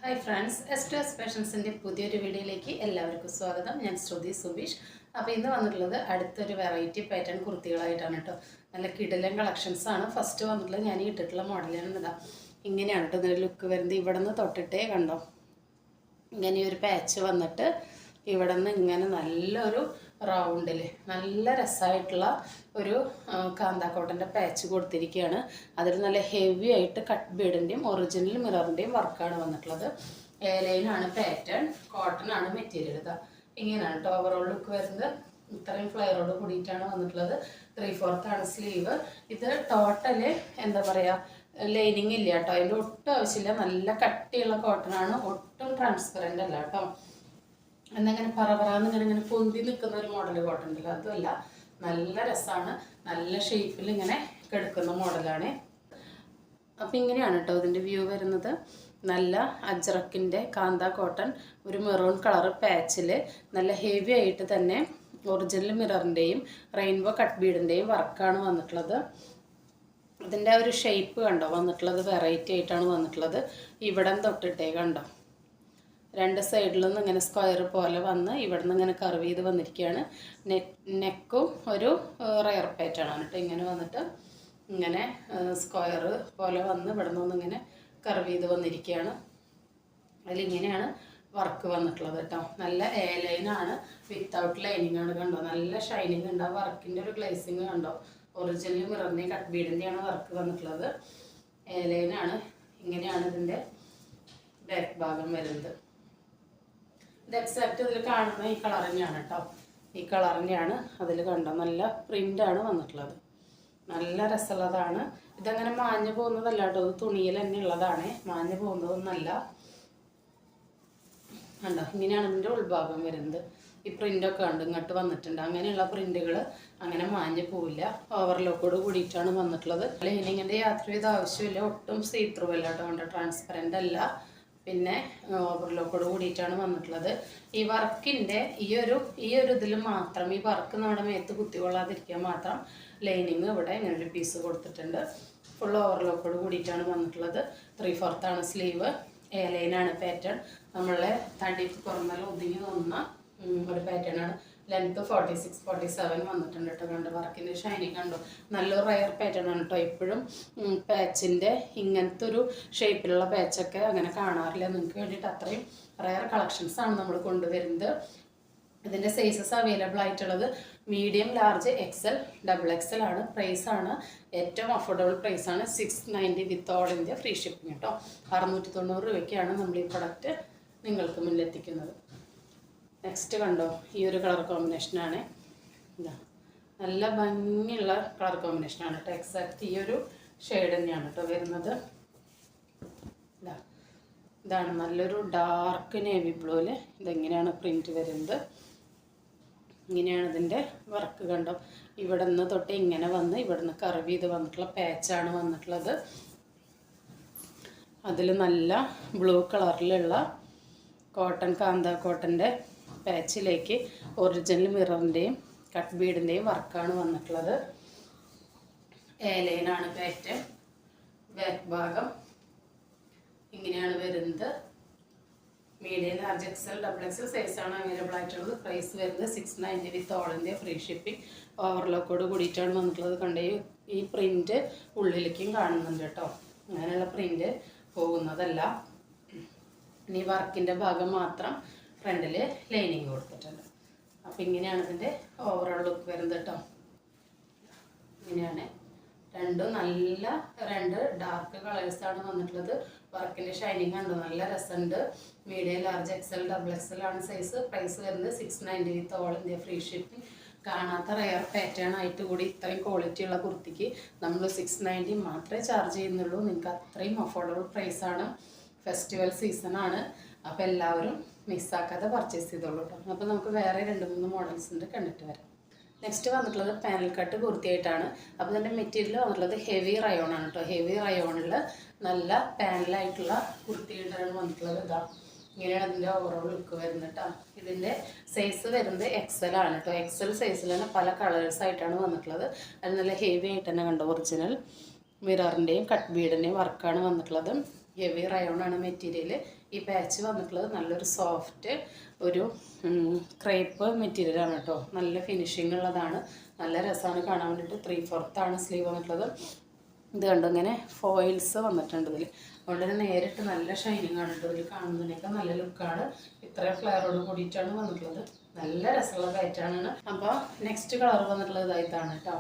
Hi friends, S ഫാഷൻസിൻ്റെ പുതിയൊരു വീഡിയോയിലേക്ക് എല്ലാവർക്കും സ്വാഗതം. ഞാൻ ശ്രുതി സുബീഷ്. അപ്പോൾ ഇന്ന് വന്നിട്ടുള്ളത് അടുത്തൊരു വെറൈറ്റി പാറ്റേൺ കുർത്തികളായിട്ടാണ് കേട്ടോ. നല്ല കിടിലൻ കളക്ഷൻസാണ്. ഫസ്റ്റ് വന്നിട്ടുള്ളത് ഞാൻ ഇട്ടിട്ടുള്ള മോഡലാണ്. ഇതാ ഇങ്ങനെയാണ് കേട്ടോ ഇതിൻ്റെ ലുക്ക് വരുന്നത്. ഇവിടെ നിന്ന് തൊട്ടിട്ടേ കണ്ടോ, ഇങ്ങനെ ഒരു പാച്ച് വന്നിട്ട് ഇവിടെ നിന്ന് ഇങ്ങനെ നല്ലൊരു റൗണ്ടിൽ നല്ല രസമായിട്ടുള്ള ഒരു കാന്താക്കോട്ടൻ്റെ പാച്ച് കൊടുത്തിരിക്കുകയാണ്. അതിൽ നല്ല ഹെവി ആയിട്ട് കട്ട് ബീഡിൻ്റെയും ഒറിജിനൽ മിററിൻ്റെയും വർക്കാണ് വന്നിട്ടുള്ളത്. ലൈനാണ് പാറ്റേൺ, കോട്ടൺ ആണ് മെറ്റീരിയൽ. ഇതാ ഇങ്ങനെയാണ് കേട്ടോ ഓവറോൾ ലുക്ക് വരുന്നത്. ഇത്രയും ഫ്ലെയറോട് കൂടിയിട്ടാണ് വന്നിട്ടുള്ളത്. 3/4 ആണ് സ്ലീവ്. ഇത് ടോട്ടല് എന്താ പറയുക, ലൈനിങ് ഇല്ല കേട്ടോ, അതിൻ്റെ ഒട്ടും ആവശ്യമില്ല. നല്ല കട്ടിയുള്ള കോട്ടൺ ആണ്, ഒട്ടും ട്രാൻസ്പെറൻ്റ് അല്ല കേട്ടോ. എന്നിങ്ങനെ പറന്ന് ഇങ്ങനെ പൊന്തി നിൽക്കുന്ന ഒരു മോഡൽ കോട്ടൺ ഉണ്ടല്ലോ, അതുമല്ല. നല്ല രസമാണ്, നല്ല ഷേപ്പിൽ ഇങ്ങനെ കിടക്കുന്ന മോഡലാണ്. അപ്പം ഇങ്ങനെയാണ് കേട്ടോ ഇതിൻ്റെ വ്യൂ വരുന്നത്. നല്ല അജ്രക്കിൻ്റെ കാന്ത കോട്ടൺ, ഒരു മെറൂൺ കളർ പാച്ചിൽ നല്ല ഹെവി ആയിട്ട് തന്നെ ഒറിജിനൽ മിററിൻ്റെയും റെയിൻബോ കട്ട് ബീഡിൻ്റെയും വർക്കാണ് വന്നിട്ടുള്ളത്. ഇതിൻ്റെ ഒരു ഷേപ്പ് കണ്ടോ വന്നിട്ടുള്ളത്, വെറൈറ്റി ആയിട്ടാണ് വന്നിട്ടുള്ളത്. ഇവിടം തൊട്ടിട്ടേ കണ്ടോ, രണ്ട് സൈഡിൽ നിന്ന് ഇങ്ങനെ സ്ക്വയർ പോലെ വന്ന് ഇവിടെ നിന്ന് ഇങ്ങനെ കർവ് ചെയ്ത് വന്നിരിക്കുകയാണ്. നെക്കും ഒരു റയർ പാറ്റേൺ ആണ് കേട്ടോ. ഇങ്ങനെ വന്നിട്ട് ഇങ്ങനെ സ്ക്വയർ പോലെ വന്ന് ഇവിടെ നിന്ന് ഇങ്ങനെ കർവ് ചെയ്ത് വന്നിരിക്കുകയാണ്. അതിലിങ്ങനെയാണ് വർക്ക് വന്നിട്ടുള്ളത് കേട്ടോ. നല്ല എ ലൈനാണ്, വിത്തൗട്ട് ലൈനിങ് ആണ്. കണ്ടോ നല്ല ഷൈനിങ് ഉണ്ട്. ആ വർക്കിൻ്റെ ഒരു ഗ്ലേസിങ് കണ്ടോ, ഒറിജിനൽ മിററിൻ്റെയും കട്ട് ബീഡിൻ്റെയാണ് വർക്ക് വന്നിട്ടുള്ളത്. എ ലൈനാണ്. ഇങ്ങനെയാണ് ഇതിൻ്റെ ബാക്ക് ഭാഗം വരുന്നത്. ഇത് എക്സാക്റ്റ് ഇതിൽ കാണുന്ന ഈ കളർ തന്നെയാണ് കേട്ടോ. ഈ കളർ തന്നെയാണ് അതിൽ കണ്ടോ, നല്ല പ്രിൻ്റാണ് വന്നിട്ടുള്ളത്. നല്ല രസമുള്ളതാണ്. ഇതങ്ങനെ മാഞ്ഞു പോകുന്നതല്ല കേട്ടോ, ഇത് തുണിയിൽ തന്നെ ഉള്ളതാണ്, മാഞ്ഞു പോകുന്നതൊന്നല്ല. കണ്ടോ ഇങ്ങനെയാണ് ഇതിൻ്റെ ഉൾഭാഗം വരുന്നത്. ഈ പ്രിൻ്റൊക്കെ ഉണ്ട് ഇങ്ങോട്ട് വന്നിട്ടുണ്ട്. അങ്ങനെയുള്ള പ്രിൻ്റുകൾ അങ്ങനെ മാഞ്ഞു പോവില്ല. ഓവർലോക്കോട് കൂടിയിട്ടാണ് വന്നിട്ടുള്ളത്. ലൈനിങ്ങിൻ്റെ യാത്ര ചെയ്ത ആവശ്യമില്ല, ഒട്ടും സീത്രൂ അല്ല കേട്ടോ, കൊണ്ട് ട്രാൻസ്പെറൻ്റ് അല്ല. പിന്നെ ഓവർലോക്കോട് കൂടിയിട്ടാണ് വന്നിട്ടുള്ളത്. ഈ വർക്കിൻ്റെ ഈ ഒരു ഇതിൽ മാത്രം, ഈ വർക്ക് നമ്മുടെ മേത്ത് കുത്തിക്കൊള്ളാതിരിക്കാൻ മാത്രം ലൈനിങ് ഇവിടെ ഇങ്ങനൊരു പീസ് കൊടുത്തിട്ടുണ്ട്. ഫുൾ ഓവർലോക്കോട് കൂടിയിട്ടാണ് വന്നിട്ടുള്ളത്. 3/4 ആണ് സ്ലീവ്. എ ലൈനാണ് പാറ്റേൺ. നമ്മളെ തടിക്ക് കുറഞ്ഞാൽ ഒതുങ്ങി തോന്നുന്ന ഒരു പാറ്റേൺ ആണ്. ലെങ്ത്ത് 46-47 വന്നിട്ടുണ്ട് കേട്ടോ. കണ്ടോ വർക്കിൻ്റെ ഷൈനിങ് കണ്ടോ, നല്ലൊരു റയർ പാറ്റേൺ ആണ് കേട്ടോ. എപ്പോഴും പാച്ചിൻ്റെ ഇങ്ങനത്തെ ഒരു ഷേപ്പിലുള്ള പാച്ചൊക്കെ അങ്ങനെ കാണാറില്ല. നിങ്ങൾക്ക് വേണ്ടിയിട്ട് അത്രയും റയർ കളക്ഷൻസാണ് നമ്മൾ കൊണ്ടുവരുന്നത്. ഇതിൻ്റെ സൈസസ് അവൈലബിൾ ആയിട്ടുള്ളത് മീഡിയം, ലാർജ്, എക്സൽ, XXL ആണ്. പ്രൈസാണ് ഏറ്റവും അഫോർഡബിൾ പ്രൈസാണ് 690 with all India free shipping കേട്ടോ. 690 രൂപയ്ക്കാണ് നമ്മൾ ഈ പ്രൊഡക്റ്റ് നിങ്ങൾക്ക് മുന്നിലെത്തിക്കുന്നത്. നെക്സ്റ്റ് കണ്ടോ, ഈ ഒരു കളർ കോമ്പിനേഷനാണ്. ഇതാ നല്ല ഭംഗിയുള്ള കളർ കോമ്പിനേഷനാണ് കേട്ടോ. എക്സാക്റ്റ് ഈ ഒരു ഷെയ്ഡ് തന്നെയാണ് കേട്ടോ വരുന്നത്. ഇതാണ് നല്ലൊരു ഡാർക്ക് നേവി ബ്ലൂവിൽ ഇതെങ്ങനെയാണ് പ്രിൻറ്റ് വരുന്നത്. ഇങ്ങനെയാണ് ഇതിൻ്റെ വർക്ക് കണ്ടോ. ഇവിടെ നിന്ന് തൊട്ട് ഇങ്ങനെ വന്ന് ഇവിടെ നിന്ന് കർവ് ചെയ്ത് വന്നിട്ടുള്ള പാച്ചാണ് വന്നിട്ടുള്ളത്. അതിൽ നല്ല ബ്ലൂ കളറിലുള്ള കോട്ടൺ, കാന്ത കോട്ടൻ്റെ പാച്ചിലേക്ക് ഒറിജിനൽ മിററിൻ്റെയും കട്ട് ബീഡിൻ്റെയും വർക്കാണ് വന്നിട്ടുള്ളത്. എ ലൈനാണ് പാറ്റേൺ. ബാക്ക് ഭാഗം ഇങ്ങനെയാണ് വരുന്നത്. മീഡിയം, ലാർജ്, എക്സൽ, XXL സൈസാണ് അവൈലബിൾ ആയിട്ടുള്ളത്. പ്രൈസ് വരുന്നത് 690 with all India free shipping. ഓവർലോക്കോട് കൂടിയിട്ടാണ് വന്നിട്ടുള്ളത്. കണ്ടേ ഈ പ്രിൻ്റ് ഉള്ളിലേക്കും കാണുന്നുണ്ട് കേട്ടോ. അങ്ങനെയുള്ള പ്രിൻ്റ് പോകുന്നതല്ല. ഇനി വർക്കിൻ്റെ ഭാഗം മാത്രം ഫ്രണ്ടിൽ ലൈനിങ് കൊടുത്തിട്ടുണ്ട്. അപ്പോൾ ഇങ്ങനെയാണ് ഇതിൻ്റെ ഓവറോൾ ലുക്ക് വരുന്നത് കേട്ടോ. ഇങ്ങനെയാണ് രണ്ട് ഡാർക്ക് കളേഴ്സാണ് വന്നിട്ടുള്ളത്. വർക്കിൻ്റെ ഷൈനിങ് കണ്ടോ, നല്ല രസമുണ്ട്. മീഡിയം, ലാർജ്, എക്സൽ, XXL ആണ് സൈസ്. പ്രൈസ് വരുന്നത് 690 with all India free shipping. കാണാത്ത റയർ പാറ്റേൺ ആയിട്ട് കൂടി ഇത്രയും ക്വാളിറ്റി ഉള്ള കുർത്തിക്ക് നമ്മൾ 690 മാത്രമേ ചാർജ് ചെയ്യുന്നുള്ളൂ. നിങ്ങൾക്ക് അത്രയും അഫോർഡബിൾ പ്രൈസാണ്. ഫെസ്റ്റിവൽ സീസണാണ്. അപ്പോൾ എല്ലാവരും മിസ്സാക്കാതെ പർച്ചേസ് ചെയ്തോളൂ കേട്ടോ. അപ്പോൾ നമുക്ക് വേറെ 2-3 മോഡൽസ് ഉണ്ട്, കണ്ടിട്ട് വരാം. നെക്സ്റ്റ് വന്നിട്ടുള്ളത് പാനൽ കട്ട് കുർത്തിയായിട്ടാണ്. അപ്പോൾ ഇതിൻ്റെ മെറ്റീരിയൽ വന്നിട്ടുള്ളത് ഹെവി റയോൺ ആണ് കേട്ടോ. ഹെവി റയോണിൽ നല്ല പാനലായിട്ടുള്ള കുർത്തിയായിട്ടാണ് വന്നിട്ടുള്ളത്. ഇതാ ഇങ്ങനെയാണ് അതിൻ്റെ ഓവറോൾ ലുക്ക് വരുന്നത് കേട്ടോ. ഇതിൻ്റെ സൈസ് വരുന്നത് XL ആണ് കേട്ടോ. XL സൈസിൽ തന്നെ പല കളേഴ്സായിട്ടാണ് വന്നിട്ടുള്ളത്. അത് നല്ല ഹെവി ആയിട്ട് തന്നെ കണ്ടോ, ഒറിജിനൽ മിററിൻ്റെയും കട്ട് ബീഡിൻ്റെയും വർക്കാണ് വന്നിട്ടുള്ളത്. ഹെവി റയോൺ ആണ് മെറ്റീരിയൽ. ഈ പാച്ച് വന്നിട്ടുള്ളത് നല്ലൊരു സോഫ്റ്റ് ഒരു ക്രേപ്പ് മെറ്റീരിയലാണ് കേട്ടോ. നല്ല ഫിനിഷിംഗ് ഉള്ളതാണ്, നല്ല രസമാണ് കാണാൻ വേണ്ടിയിട്ട്. 3/4 ആണ് സ്ലീവ് വന്നിട്ടുള്ളത്. ഇത് കണ്ടോ ഇങ്ങനെ ഫോയിൽസ് വന്നിട്ടുണ്ട് ഇതിൽ, അതുകൊണ്ട് തന്നെ നേരിട്ട് നല്ല ഷൈനിങ് ആണ് കേട്ടോ. ഇതിൽ കാണുന്നതിനൊക്കെ നല്ല ലുക്കാണ്. ഇത്രയും ഫ്ലെയറോട് കൂടിയിട്ടാണ് വന്നിട്ടുള്ളത്. നല്ല രസമുള്ള പാറ്റേണാണ്. അപ്പോൾ നെക്സ്റ്റ് കളർ വന്നിട്ടുള്ളത് ഇതാണ് കേട്ടോ.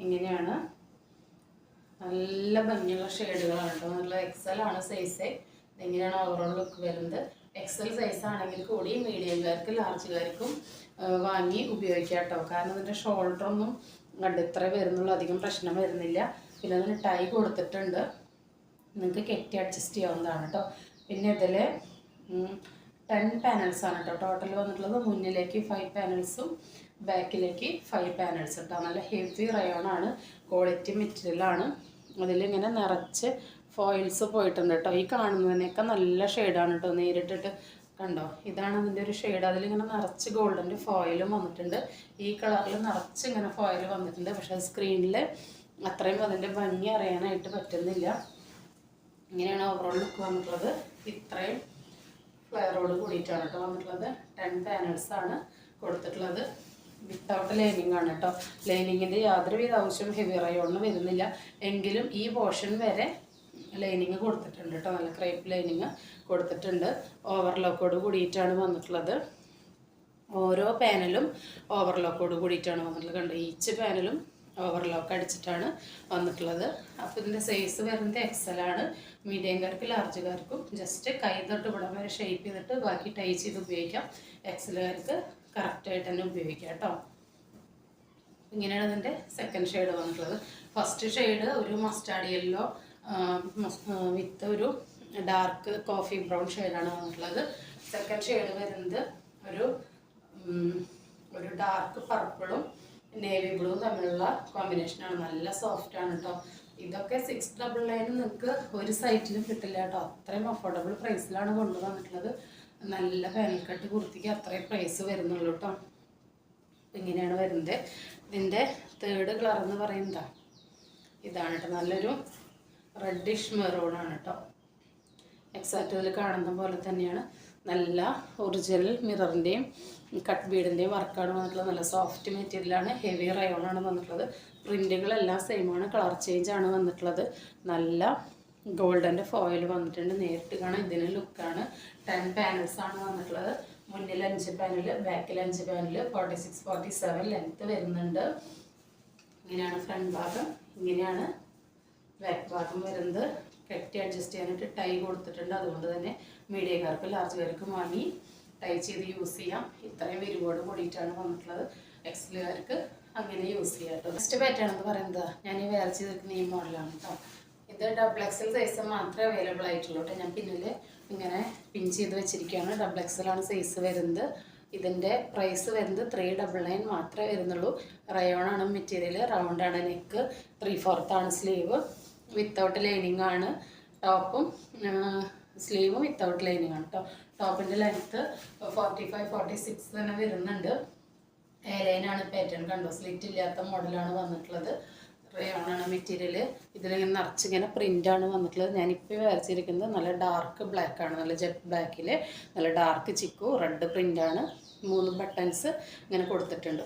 ഇങ്ങനെയാണ്, നല്ല ഭംഗിയുള്ള ഷെയ്ഡുകളാണ് കേട്ടോ. നല്ല എക്സൽ ആണ് സൈസ്. ഇതെങ്ങനെയാണ് ഓവറോൾ ലുക്ക് വരുന്നത്. എക്സൽ സൈസ് ആണെങ്കിൽ കൂടി മീഡിയംകാർക്ക് ലാർജുകാർക്കും വാങ്ങി ഉപയോഗിക്കാം കേട്ടോ. കാരണം ഇതിൻ്റെ ഷോൾഡറൊന്നും കണ്ട് ഇത്ര വരുന്നുള്ളൂ, അധികം പ്രശ്നം വരുന്നില്ല. പിന്നെ അതിന് ടൈ കൊടുത്തിട്ടുണ്ട്, നിങ്ങൾക്ക് കെട്ടി അഡ്ജസ്റ്റ് ചെയ്യാവുന്നതാണ് കേട്ടോ. പിന്നെ ഇതിൽ 10 പാനൽസാണ് കേട്ടോ ടോട്ടൽ വന്നിട്ടുള്ളത്. മുന്നിലേക്ക് 5 പാനൽസും ബാക്കിലേക്ക് 5 പാനൽസ് കേട്ടോ. നല്ല ഹെവി റയോണാണ്, ക്വാളിറ്റി മെറ്റീരിയലാണ്. അതിലിങ്ങനെ നിറച്ച് ഫോയിൽസ് പോയിട്ടുണ്ട് കേട്ടോ. ഈ കാണുന്നതിനൊക്കെ നല്ല ഷെയ്ഡാണ് കേട്ടോ. നേരിട്ടിട്ട് കണ്ടോ, ഇതാണ് അതിൻ്റെ ഒരു ഷെയ്ഡ്. അതിലിങ്ങനെ നിറച്ച് ഗോൾഡൻ്റെ ഫോയിലും വന്നിട്ടുണ്ട്. ഈ കളറിൽ നിറച്ച് ഇങ്ങനെ ഫോയിൽ വന്നിട്ടുണ്ട്. പക്ഷേ സ്ക്രീനിൽ അത്രയും അതിൻ്റെ ഭംഗി അറിയാനായിട്ട് പറ്റുന്നില്ല. ഇങ്ങനെയാണ് ഓവറോൾ ലുക്ക് വന്നിട്ടുള്ളത്. ഇത്രയും ഫ്ലെയറോട് കൂടിയിട്ടാണ് കേട്ടോ വന്നിട്ടുള്ളത്. 10 പാനൽസാണ് കൊടുത്തിട്ടുള്ളത്. വിത്തൗട്ട് ലൈനിങ് ആണ് കേട്ടോ. ലൈനിങ്ങിൻ്റെ യാതൊരുവിധ ആവശ്യം ഹെവി റയോണിന് വരുന്നില്ല. എങ്കിലും ഈ പോർഷൻ വരെ ലൈനിങ് കൊടുത്തിട്ടുണ്ട് കേട്ടോ. നല്ല ക്രേപ്പ് ലൈനിങ് കൊടുത്തിട്ടുണ്ട്. ഓവർലോക്കോട് കൂടിയിട്ടാണ് വന്നിട്ടുള്ളത്. ഓരോ പാനലും ഓവർലോക്കോട് കൂടിയിട്ടാണ് വന്നിട്ടുള്ളത്. കണ്ടോ, ഈച്ച് പാനലും ഓവർലോക്ക് അടിച്ചിട്ടാണ് വന്നിട്ടുള്ളത്. അപ്പോൾ ഇതിൻ്റെ സൈസ് വരുന്നത് എക്സലാണ്. മീഡിയംകാർക്ക് ലാർജുകാർക്കും ജസ്റ്റ് കൈ തൊട്ട് ഇവിടം വരെ ഷേപ്പ് ചെയ്തിട്ട് ബാക്കി ടൈ ചെയ്ത് ഉപയോഗിക്കാം. എക്സലുകാർക്ക് കറക്റ്റായിട്ട് തന്നെ ഉപയോഗിക്കാം കേട്ടോ. ഇങ്ങനെയാണ് ഇതിൻ്റെ സെക്കൻഡ് ഷെയ്ഡ് വന്നിട്ടുള്ളത്. ഫസ്റ്റ് ഷെയ്ഡ് ഒരു മസ്റ്റാർഡ് യെല്ലോ വിത്ത് ഒരു ഡാർക്ക് കോഫി ബ്രൗൺ ഷെയ്ഡാണ് വന്നിട്ടുള്ളത്. സെക്കൻഡ് ഷെയ്ഡ് വരുന്നത് ഒരു ഡാർക്ക് പർപ്പിളും നേവി ബ്ലൂവും തമ്മിലുള്ള കോമ്പിനേഷനാണ്. നല്ല സോഫ്റ്റാണ് കേട്ടോ. ഇതൊക്കെ 699 നിങ്ങൾക്ക് ഒരു സൈറ്റിലും കിട്ടില്ല കേട്ടോ. അത്രയും അഫോർഡബിൾ പ്രൈസിലാണ് കൊണ്ടുവന്നിട്ടുള്ളത്. നല്ല പാനൽ കട്ട് കുർത്തിക്ക് അത്രയും പ്രൈസ് വരുന്നുള്ളൂ കേട്ടോ. ഇങ്ങനെയാണ് വരുന്നത്. ഇതിൻ്റെ തേർഡ് കളർ എന്ന് പറയുന്നത് ഇതാണ് കേട്ടോ. നല്ലൊരു റെഡിഷ് മെറൂണാണ് കേട്ടോ. എക്സാക്റ്റ് ഇതിൽ കാണുന്ന പോലെ തന്നെയാണ്. നല്ല ഒറിജിനൽ മിററിൻ്റെയും കട്ട് ബീഡിൻ്റെയും വർക്കാണ് വന്നിട്ടുള്ളത്. നല്ല സോഫ്റ്റ് മെറ്റീരിയലാണ്, ഹെവി റയോണാണ് വന്നിട്ടുള്ളത്. പ്രിൻറ്റുകളെല്ലാം സെയിമാണ്, കളർ ചേഞ്ച് ആണ് വന്നിട്ടുള്ളത്. നല്ല ഗോൾഡൻ്റെ ഫോയിൽ വന്നിട്ടുണ്ട്. നേരിട്ട് കാണാൻ ഇതിന് ലുക്കാണ്. 10 പാനൽസാണ് വന്നിട്ടുള്ളത്. മുന്നിൽ 5 പാനൽ, ബാക്കിൽ 5 പാനൽ, 46-47 ലെങ്ത്ത് വരുന്നുണ്ട്. ഇങ്ങനെയാണ് ഫ്രണ്ട് ഭാഗം. ഇങ്ങനെയാണ് ബാക്ക് ഭാഗം വരുന്നത്. കെട്ടി അഡ്ജസ്റ്റ് ചെയ്യാനായിട്ട് ടൈ കൊടുത്തിട്ടുണ്ട്. അതുകൊണ്ട് തന്നെ മീഡിയക്കാർക്കും ലാർജുകാർക്കും വാങ്ങി ടൈ ചെയ്ത് യൂസ് ചെയ്യാം. ഇത്രയും വിരിവോട് കൂടിയിട്ടാണ് വന്നിട്ടുള്ളത്. എക്സലുകാർക്ക് അങ്ങനെ യൂസ് ചെയ്യാം കേട്ടോ. നെക്സ്റ്റ് പാറ്റേൺ എന്ന് പറയുന്നത് ഞാൻ ഈ വെയർ ചെയ്തിരിക്കുന്ന ഈ മോഡലാണ് കേട്ടോ. ഇത് XXL സൈസ് മാത്രമേ അവൈലബിൾ ആയിട്ടുള്ളൂ കേട്ടോ. ഞാൻ പിന്നിൽ ഇങ്ങനെ പിൻ ചെയ്ത് വെച്ചിരിക്കുകയാണ്. XXL ആണ് സൈസ് വരുന്നത്. ഇതിൻ്റെ പ്രൈസ് വരുന്നത് 399 മാത്രമേ വരുന്നുള്ളൂ. റയോൺ ആണ് മെറ്റീരിയൽ, റൗണ്ടാണ് നെക്ക്, 3/4 ആണ് സ്ലീവ്, വിത്തൗട്ട് ലൈനിങ് ആണ് ടോപ്പും സ്ലീവും വിത്തൗട്ട് ലൈനിങ് ആണ് കേട്ടോ. ടോപ്പിൻ്റെ ലെങ്ത്ത് 45-46 തന്നെ വരുന്നുണ്ട്. ലൈനാണ് പാറ്റേൺ. കണ്ടോ, സ്ലിറ്റ് ഇല്ലാത്ത മോഡലാണ് വന്നിട്ടുള്ളത്. റയോണാണ് മെറ്റീരിയൽ. ഇതിലിങ്ങനെ നിറച്ചിങ്ങനെ പ്രിൻ്റാണ് വന്നിട്ടുള്ളത്. ഞാനിപ്പോൾ വരച്ചിരിക്കുന്നത് നല്ല ഡാർക്ക് ബ്ലാക്കാണ്. നല്ല ജെറ്റ് ബ്ലാക്കിൽ നല്ല ഡാർക്ക് ചിക്കു റെഡ് പ്രിൻ്റാണ്. 3 ബട്ടൺസ് ഇങ്ങനെ കൊടുത്തിട്ടുണ്ട്.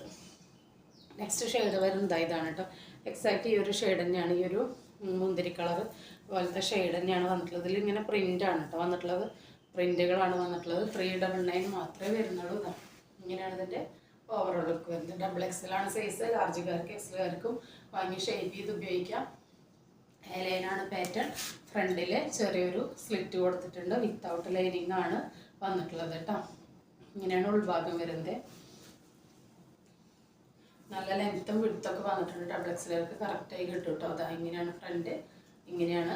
നെക്സ്റ്റ് ഷെയ്ഡ് വരുന്നത് ഇതാണ് കേട്ടോ. എക്സാക്റ്റ് ഈ ഒരു ഷെയ്ഡ് തന്നെയാണ്. ഈ ഒരു മുന്തിരി കളർ പോലത്തെ ഷെയ്ഡ് തന്നെയാണ് വന്നിട്ടുള്ളത്. ഇതിലിങ്ങനെ പ്രിൻ്റാണ് കേട്ടോ വന്നിട്ടുള്ളത്. പ്രിൻ്റുകളാണ് വന്നിട്ടുള്ളത്. 399 മാത്രമേ വരുന്നുള്ളൂ. ഇങ്ങനെയാണ് ഇതിൻ്റെ ഓവറോൾ ലുക്ക് വരുന്നത്. XXL ആണ് സൈസ്. ലാർജുകാർക്ക് എക്സലുകാർക്കും വാങ്ങി ഷേപ്പ് ചെയ്ത് ഉപയോഗിക്കാം. ലൈനാണ് പാറ്റേൺ. ഫ്രണ്ടിൽ ചെറിയൊരു സ്ലിറ്റ് കൊടുത്തിട്ടുണ്ട്. വിത്തൗട്ട് ലൈനിങ് ആണ് വന്നിട്ടുള്ളത് കേട്ടോ. ഇങ്ങനെയാണ് ഉൾഭാഗം വരുന്നത്. നല്ല ലെങ്ത്തും വിടുത്തൊക്കെ വന്നിട്ടുണ്ട്. XXLകാർക്ക് കറക്റ്റായി കിട്ടും കേട്ടോ. അതാ ഇങ്ങനെയാണ് ഫ്രണ്ട്, ഇങ്ങനെയാണ്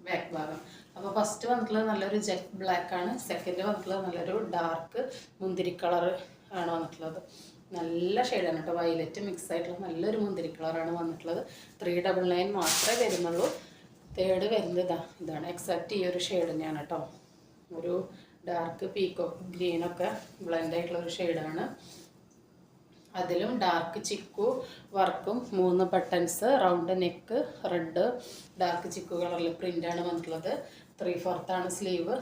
ബാക്ക് ഭാഗം. അപ്പോൾ ഫസ്റ്റ് വന്നിട്ടുള്ളത് നല്ലൊരു ജെറ്റ് ബ്ലാക്ക് ആണ്. സെക്കൻഡ് വന്നിട്ടുള്ളത് നല്ലൊരു ഡാർക്ക് മുന്തിരി കളർ ആണ് വന്നിട്ടുള്ളത്. നല്ല ഷെയ്ഡാണ് കേട്ടോ. വയലറ്റ് മിക്സ് ആയിട്ടുള്ള നല്ലൊരു മുന്തിരി കളറാണ് വന്നിട്ടുള്ളത്. 399 മാത്രമേ വരുന്നുള്ളൂ. തേർഡ് വരുന്നത് ഇതാണ്. എക്സാക്റ്റ് ഈ ഒരു ഷെയ്ഡ് തന്നെയാണ് കേട്ടോ. ഒരു ഡാർക്ക് പീക്കോക്ക് ഗ്രീനൊക്കെ ബ്ലെൻഡ് ആയിട്ടുള്ള ഒരു ഷെയ്ഡാണ്. അതിലും ഡാർക്ക് ചിക്കു വർക്കും 3 buttons, round neck, red dark ചിക്കു കളറിൽ പ്രിൻ്റാണ് വന്നിട്ടുള്ളത്. 3/4 ആണ് സ്ലീവ്.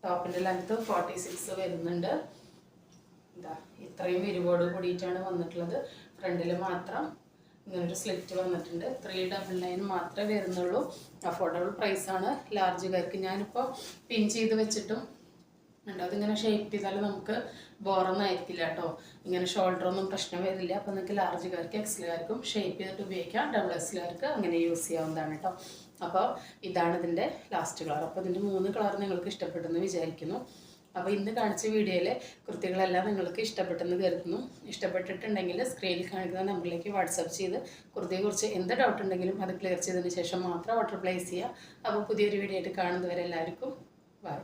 ടോപ്പിൻ്റെ ലെങ്ത്ത് 46 വരുന്നുണ്ട്. ഇതാ ഇത്രയും വിരിവോട് കൂടിയിട്ടാണ് വന്നിട്ടുള്ളത്. ഫ്രണ്ടിൽ മാത്രം ഇങ്ങനൊരു സ്ലിറ്റ് വന്നിട്ടുണ്ട്. 399 മാത്രമേ വരുന്നുള്ളൂ. അഫോർഡബിൾ പ്രൈസാണ് ലാർജുകാർക്ക്. ഞാനിപ്പോൾ പിൻ ചെയ്ത് വെച്ചിട്ടും ഉണ്ട്. അതിങ്ങനെ ഷേപ്പ് ചെയ്താൽ നമുക്ക് ബോറൊന്നും ആയിരിക്കില്ല കേട്ടോ. ഇങ്ങനെ ഷോൾഡറൊന്നും പ്രശ്നം വരില്ല. അപ്പോൾ നിങ്ങൾക്ക് ലാർജുകാർക്ക് എക്സലുകാർക്കും ഷേപ്പ് ചെയ്തിട്ട് ഉപയോഗിക്കാം. ഡബിൾ എക്സലുകാർക്ക് അങ്ങനെ യൂസ് ചെയ്യാവുന്നതാണ് കേട്ടോ. അപ്പോൾ ഇതാണ് ഇതിൻ്റെ ലാസ്റ്റ് കളർ. അപ്പോൾ ഇതിൻ്റെ 3 കളർ നിങ്ങൾക്ക് ഇഷ്ടപ്പെട്ടെന്ന് വിചാരിക്കുന്നു. അപ്പോൾ ഇന്ന് കാണിച്ച വീഡിയോയിലെ കുർത്തികളെല്ലാം നിങ്ങൾക്ക് ഇഷ്ടപ്പെട്ടെന്ന് കരുതുന്നു. ഇഷ്ടപ്പെട്ടിട്ടുണ്ടെങ്കിൽ സ്ക്രീനിൽ കാണിക്കുന്ന നമ്പറിലേക്ക് വാട്സപ്പ് ചെയ്ത് കുർത്തിയെക്കുറിച്ച് എന്ത് ഡൗട്ട് ഉണ്ടെങ്കിലും അത് ക്ലിയർ ചെയ്തതിന് ശേഷം മാത്രം ഓർഡർ പ്ലേസ് ചെയ്യുക. അപ്പോൾ പുതിയൊരു വീഡിയോ ആയിട്ട് കാണുന്നവരെ എല്ലാവർക്കും ബൈ.